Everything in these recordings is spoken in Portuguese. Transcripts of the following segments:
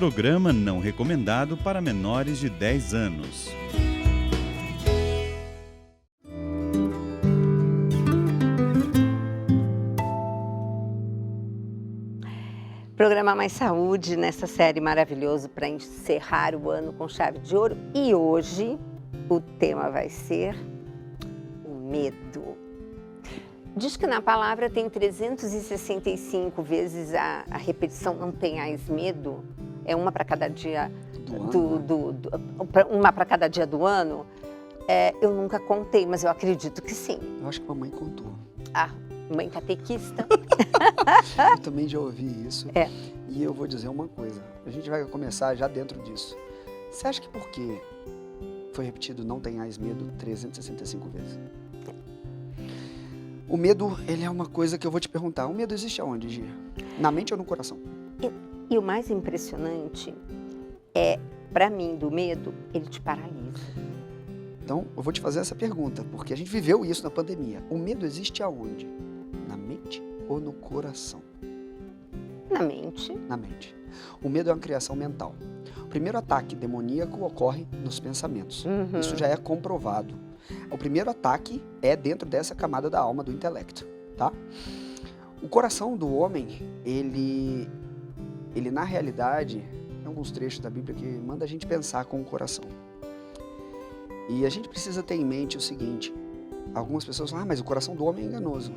programa não recomendado para menores de 10 anos. Programa Mais Saúde, nessa série maravilhosa para encerrar o ano com chave de ouro. E hoje o tema vai ser o medo. Diz que na palavra tem 365 vezes a repetição não tenhais medo. É uma para cada dia uma para cada dia do ano. Eu nunca contei, mas eu acredito que sim. Eu acho que a mamãe contou. Mãe catequista. Eu também já ouvi isso. E eu vou dizer uma coisa. A gente vai começar já dentro disso. Você acha que por que foi repetido não tenhais medo 365 vezes? O medo, ele é uma coisa que eu vou te perguntar. O medo existe aonde, Gia? Na mente ou no coração? E o mais impressionante é, para mim, do medo, ele te paralisa. Então, eu vou te fazer essa pergunta, porque a gente viveu isso na pandemia. O medo existe aonde? Na mente ou no coração? Na mente. Na mente. O medo é uma criação mental. O primeiro ataque demoníaco ocorre nos pensamentos. Isso já é comprovado. O primeiro ataque é dentro dessa camada da alma, do intelecto, tá? O coração do homem, ele na realidade, tem alguns trechos da Bíblia que manda a gente pensar com o coração. E a gente precisa ter em mente o seguinte: algumas pessoas falam, mas o coração do homem é enganoso.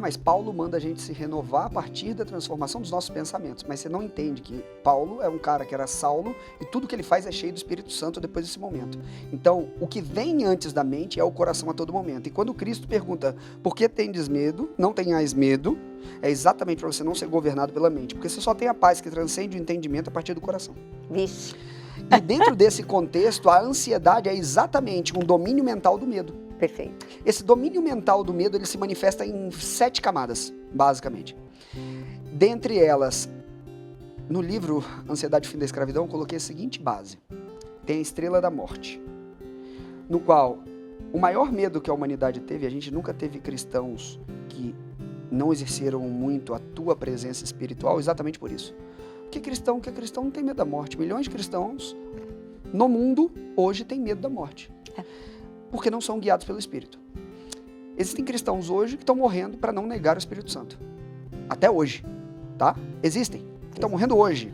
Mas Paulo manda a gente se renovar a partir da transformação dos nossos pensamentos. Mas você não entende que Paulo é um cara que era Saulo e tudo que ele faz é cheio do Espírito Santo depois desse momento. Então, o que vem antes da mente é o coração a todo momento. E quando Cristo pergunta, por que tendes medo? Não tenhais medo. É exatamente para você não ser governado pela mente. Porque você só tem a paz que transcende o entendimento a partir do coração. Vixe. E dentro desse contexto, a ansiedade é exatamente um domínio mental do medo. Perfeito. Esse domínio mental do medo, ele se manifesta em 7 camadas, basicamente. Dentre elas, no livro Ansiedade, Fim da Escravidão, eu coloquei a seguinte base. Tem a estrela da morte, no qual o maior medo que a humanidade teve, a gente nunca teve cristãos que não exerceram muito a tua presença espiritual, exatamente por isso. Porque cristão não tem medo da morte. Milhões de cristãos no mundo hoje têm medo da morte. Porque não são guiados pelo Espírito. Existem cristãos hoje que estão morrendo para não negar o Espírito Santo. Até hoje, tá? Existem. Que estão morrendo hoje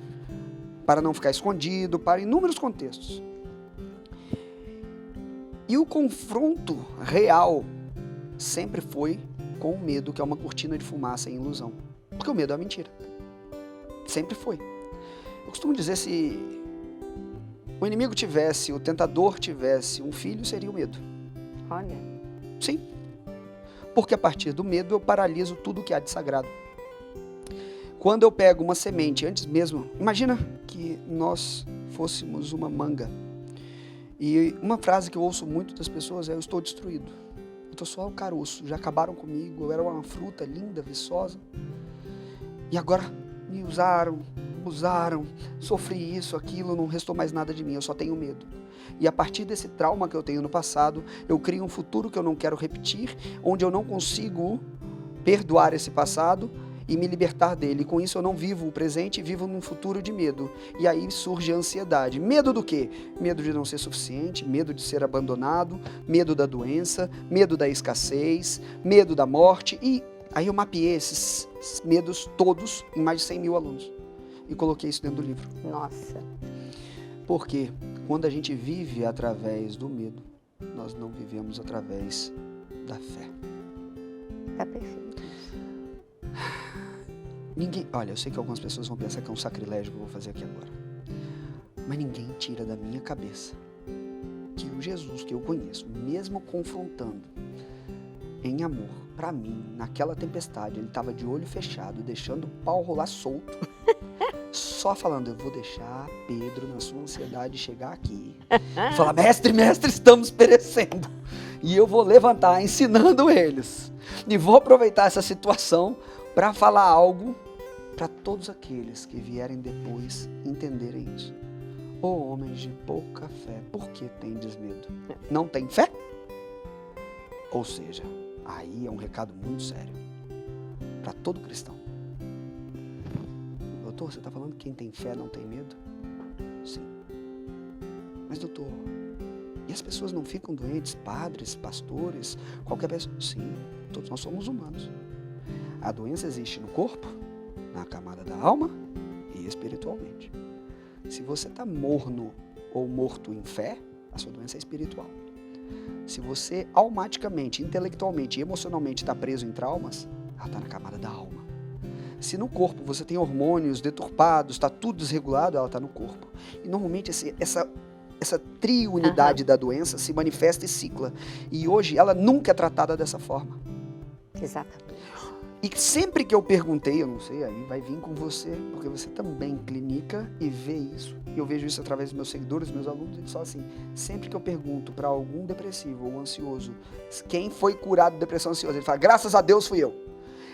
para não ficar escondido, para inúmeros contextos. E o confronto real sempre foi com o medo, que é uma cortina de fumaça e ilusão. Porque o medo é uma mentira. Sempre foi. Eu costumo dizer, se o inimigo tivesse, o tentador tivesse um filho, seria o medo. Olha. Sim. Porque a partir do medo eu paraliso tudo que há de sagrado. Quando eu pego uma semente, antes mesmo, imagina que nós fôssemos uma manga. E uma frase que eu ouço muito das pessoas é: eu estou destruído. Eu estou só o caroço. Já acabaram comigo, eu era uma fruta linda, viçosa. E agora me usaram, abusaram, sofri isso, aquilo, não restou mais nada de mim, eu só tenho medo. E a partir desse trauma que eu tenho no passado, eu crio um futuro que eu não quero repetir, onde eu não consigo perdoar esse passado e me libertar dele. Com isso eu não vivo o presente, vivo num futuro de medo. E aí surge a ansiedade. Medo do quê? Medo de não ser suficiente, medo de ser abandonado, medo da doença, medo da escassez, medo da morte. E aí eu mapeei esses medos todos em mais de 100 mil alunos. E coloquei isso dentro do livro. Nossa. Porque quando a gente vive através do medo, nós não vivemos através da fé. Tá perfeito. Olha, eu sei que algumas pessoas vão pensar que é um sacrilégio que eu vou fazer aqui agora. Mas ninguém tira da minha cabeça que o Jesus que eu conheço, mesmo confrontando em amor, para mim, naquela tempestade, ele estava de olho fechado, deixando o pau rolar solto, só falando: eu vou deixar Pedro na sua ansiedade chegar aqui e falar: mestre, estamos perecendo, e eu vou levantar ensinando eles, e vou aproveitar essa situação para falar algo para todos aqueles que vierem depois entenderem isso. Ô homens de pouca fé, por que tendes medo? Não tem fé? Ou seja, aí é um recado muito sério para todo cristão. Eu doutor, você está falando que quem tem fé não tem medo? Sim. Mas, doutor, e as pessoas não ficam doentes? Padres, pastores, qualquer pessoa? Sim, todos nós somos humanos. A doença existe no corpo, na camada da alma e espiritualmente. Se você está morno ou morto em fé, a sua doença é espiritual. Se você almaticamente, intelectualmente e emocionalmente está preso em traumas, ela está na camada da alma. Se no corpo você tem hormônios deturpados, está tudo desregulado, ela está no corpo. E normalmente essa triunidade da doença se manifesta e cicla. E hoje ela nunca é tratada dessa forma. Exatamente. E sempre que eu perguntei, eu não sei, aí vai vir com você, porque você também clinica e vê isso. E eu vejo isso através dos meus seguidores, meus alunos, eles falam assim, sempre que eu pergunto para algum depressivo ou ansioso, quem foi curado de depressão ansiosa, ele fala, graças a Deus fui eu.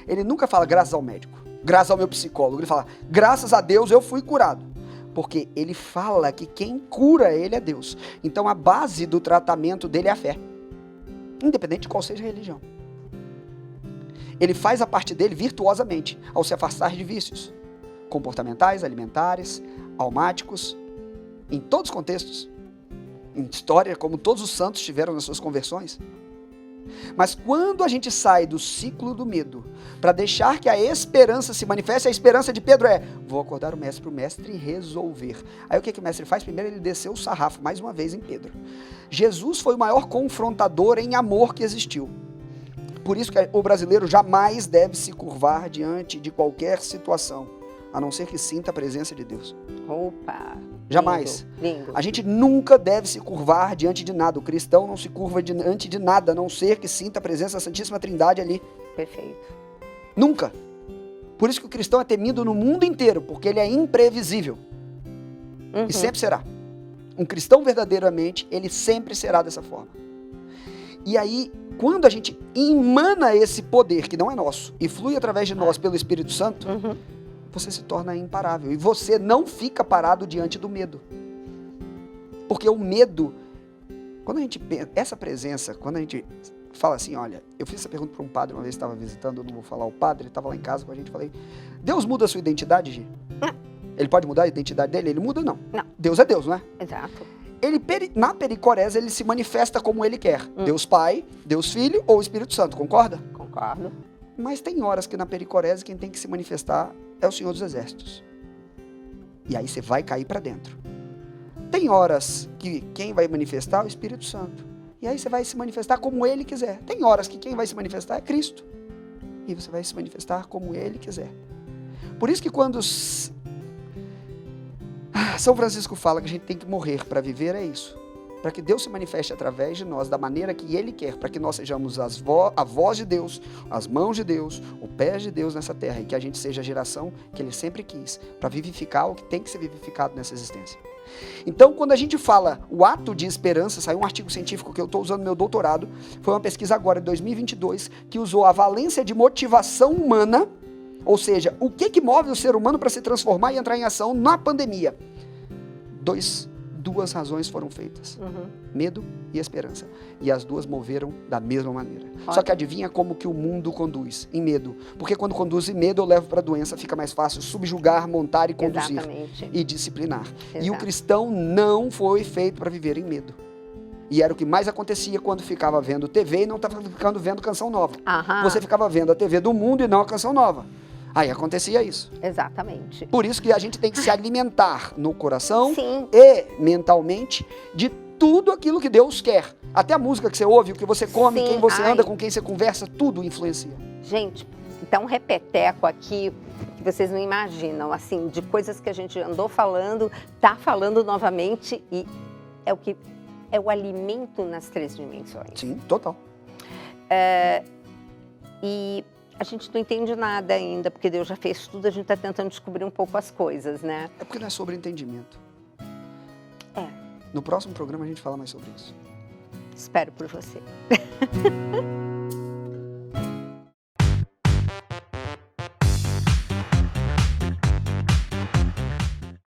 Ele nunca fala, graças ao médico, graças ao meu psicólogo, ele fala, graças a Deus eu fui curado. Porque ele fala que quem cura ele é Deus. Então a base do tratamento dele é a fé, independente de qual seja a religião. Ele faz a parte dele virtuosamente, ao se afastar de vícios comportamentais, alimentares, almáticos, em todos os contextos, em história, como todos os santos tiveram nas suas conversões. Mas quando a gente sai do ciclo do medo, para deixar que a esperança se manifeste, a esperança de Pedro é, vou acordar o mestre para o mestre resolver. Aí o que o mestre faz? Primeiro ele desceu o sarrafo, mais uma vez em Pedro. Jesus foi o maior confrontador em amor que existiu. Por isso que o brasileiro jamais deve se curvar diante de qualquer situação, a não ser que sinta a presença de Deus. Opa! Jamais. Lindo. A gente nunca deve se curvar diante de nada. O cristão não se curva diante de nada, a não ser que sinta a presença da Santíssima Trindade ali. Perfeito. Nunca. Por isso que o cristão é temido no mundo inteiro, porque ele é imprevisível. E sempre será. Um cristão verdadeiramente, ele sempre será dessa forma. E aí, quando a gente emana esse poder, que não é nosso, e flui através de nós pelo Espírito Santo, você se torna imparável. E você não fica parado diante do medo. Porque o medo, quando a gente pensa, essa presença, quando a gente fala assim, olha, eu fiz essa pergunta para um padre, uma vez estava visitando, eu não vou falar o padre, ele estava lá em casa com a gente, falei, Deus muda a sua identidade, Gi? Ele pode mudar a identidade dele? Ele muda, não. Não. Deus é Deus, não é? Exato. Ele, na pericorese, ele se manifesta como ele quer. Deus Pai, Deus Filho ou Espírito Santo, concorda? Concordo. Mas tem horas que na pericorese quem tem que se manifestar é o Senhor dos Exércitos. E aí você vai cair para dentro. Tem horas que quem vai manifestar é o Espírito Santo. E aí você vai se manifestar como ele quiser. Tem horas que quem vai se manifestar é Cristo. E você vai se manifestar como ele quiser. Por isso que quando São Francisco fala que a gente tem que morrer para viver, é isso. Para que Deus se manifeste através de nós, da maneira que Ele quer, para que nós sejamos a voz de Deus, as mãos de Deus, o pé de Deus nessa terra, e que a gente seja a geração que Ele sempre quis, para vivificar o que tem que ser vivificado nessa existência. Então, quando a gente fala o ato de esperança, saiu um artigo científico que eu estou usando no meu doutorado, foi uma pesquisa agora de 2022, que usou a valência de motivação humana, ou seja, o que move o ser humano para se transformar e entrar em ação na pandemia. Duas razões foram feitas, medo e esperança, e as duas moveram da mesma maneira. Só que adivinha como que o mundo conduz? Em medo, porque quando conduz em medo eu levo para a doença, fica mais fácil subjugar, montar e conduzir. Exatamente. E disciplinar. Exato. E o cristão não foi feito para viver em medo. E era o que mais acontecia quando ficava vendo TV e não estava ficando vendo canção nova. Você ficava vendo a TV do mundo e não a canção nova. Aí acontecia isso. Exatamente. Por isso que a gente tem que se alimentar no coração Sim. e mentalmente de tudo aquilo que Deus quer. Até a música que você ouve, o que você come, Sim. quem você anda, com quem você conversa, tudo influencia. Gente, então um repeteco aqui que vocês não imaginam, assim, de coisas que a gente andou falando, tá falando novamente e é o alimento nas 3 dimensões. Sim, total. E a gente não entende nada ainda, porque Deus já fez tudo, a gente está tentando descobrir um pouco as coisas, né? É porque não é sobre entendimento. É. No próximo programa a gente fala mais sobre isso. Espero por você.